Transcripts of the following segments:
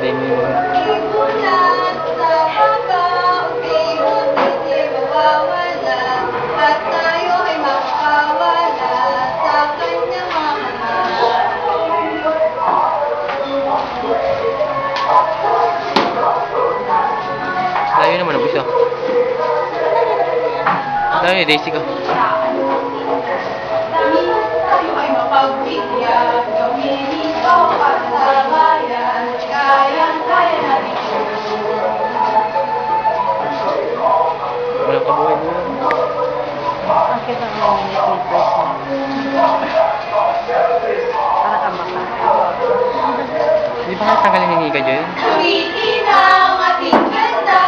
din yun. Ibulan sa pagkaunti, hindi mawawala, at tayo ay makakawala sa kanyang mga Layo naman ang busa. Layo ni Daisy ka. Tayo ay mapagbigyan, gawin ito para sa bayan, kayang-kaya natin. Walang kabuhay-buhay. Bakit ang mga slippers mo? Para kang baka. Di ba tanggalin yung higa dyan? Gamitin ang ating ganda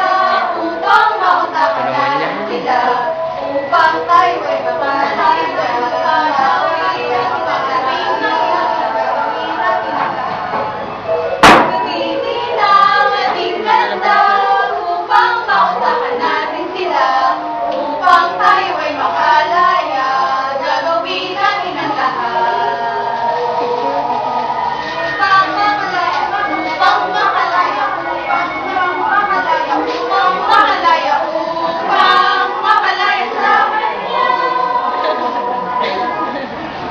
upang mautakan natin sila, upang tayo ay mapahalaga. Gamitin ang ating ganda upang mautakan natin sila, upang tayo ay makalaya, gagawin natin ang lahat. Upang makalaya, upang makalaya, upang makalaya, upang makalaya sa kanya.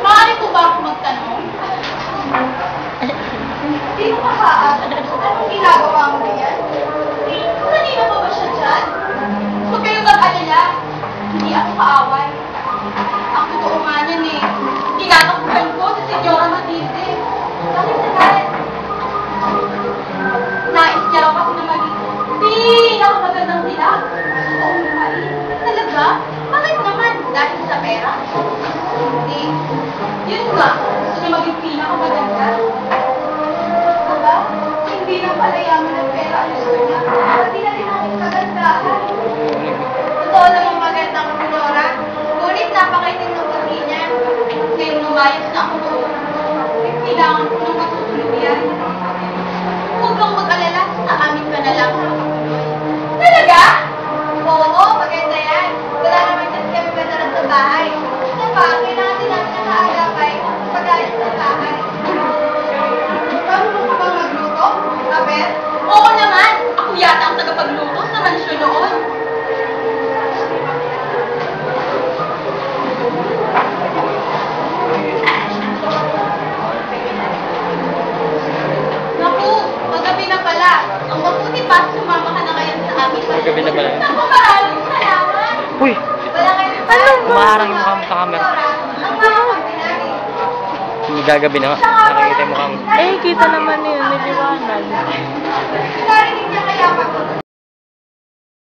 Maaari po ba ako magtanong? Sino ka ba? Anong ginagawa mo riyan? Kanina pa ba siya dyan? Huwag kayong mag-alala. Hindi ako kaaway. Ang totoo nga niyan eh. Tinatakbuhan ko si Senyora Matisse. Bakit sa galit? Nais niya raw kasi na maging pinakamagandang sila. Totoong lumain. Talaga? Bakit naman? Dahil sa pera? Hindi. Yun nga. Gusto niya maging pinakamaganda. Aba, hindi na pala yaman ng pera ang gusto niya. Pati na rin ang kagandahan. Totoo namang maganda ang Senyora. Ngunit napakaitim ng pagkain niya. Ngayong lumayas na ako doon. Kailangan ko ng matutuluyan. Huwag kang mag-alala. Sa amin ka na lang. Talaga? Oo, maganda yan. Wala naman kasi kami madalas sa bahay. Kasi pa, kailangan din namin ng kaagapay pag-alis sa bahay. Marunong ka bang magluto, Abel? Oo naman. Ako yata ang tagapagluto sa mansyon noon. Naku, magabi na pala. Ang mabuti pa, sumama ka na ngayon sa amin. Magabi na pala. Naku, maraming salamat. Uy! Wala kayong Umaharang yung mukha mo sa camera. Ang mga kapinari. Hindi gagabi na nga. Nakikita yung mukha mo. Eh, kita naman yun. May liwanag. Pinarinig niya kaya pag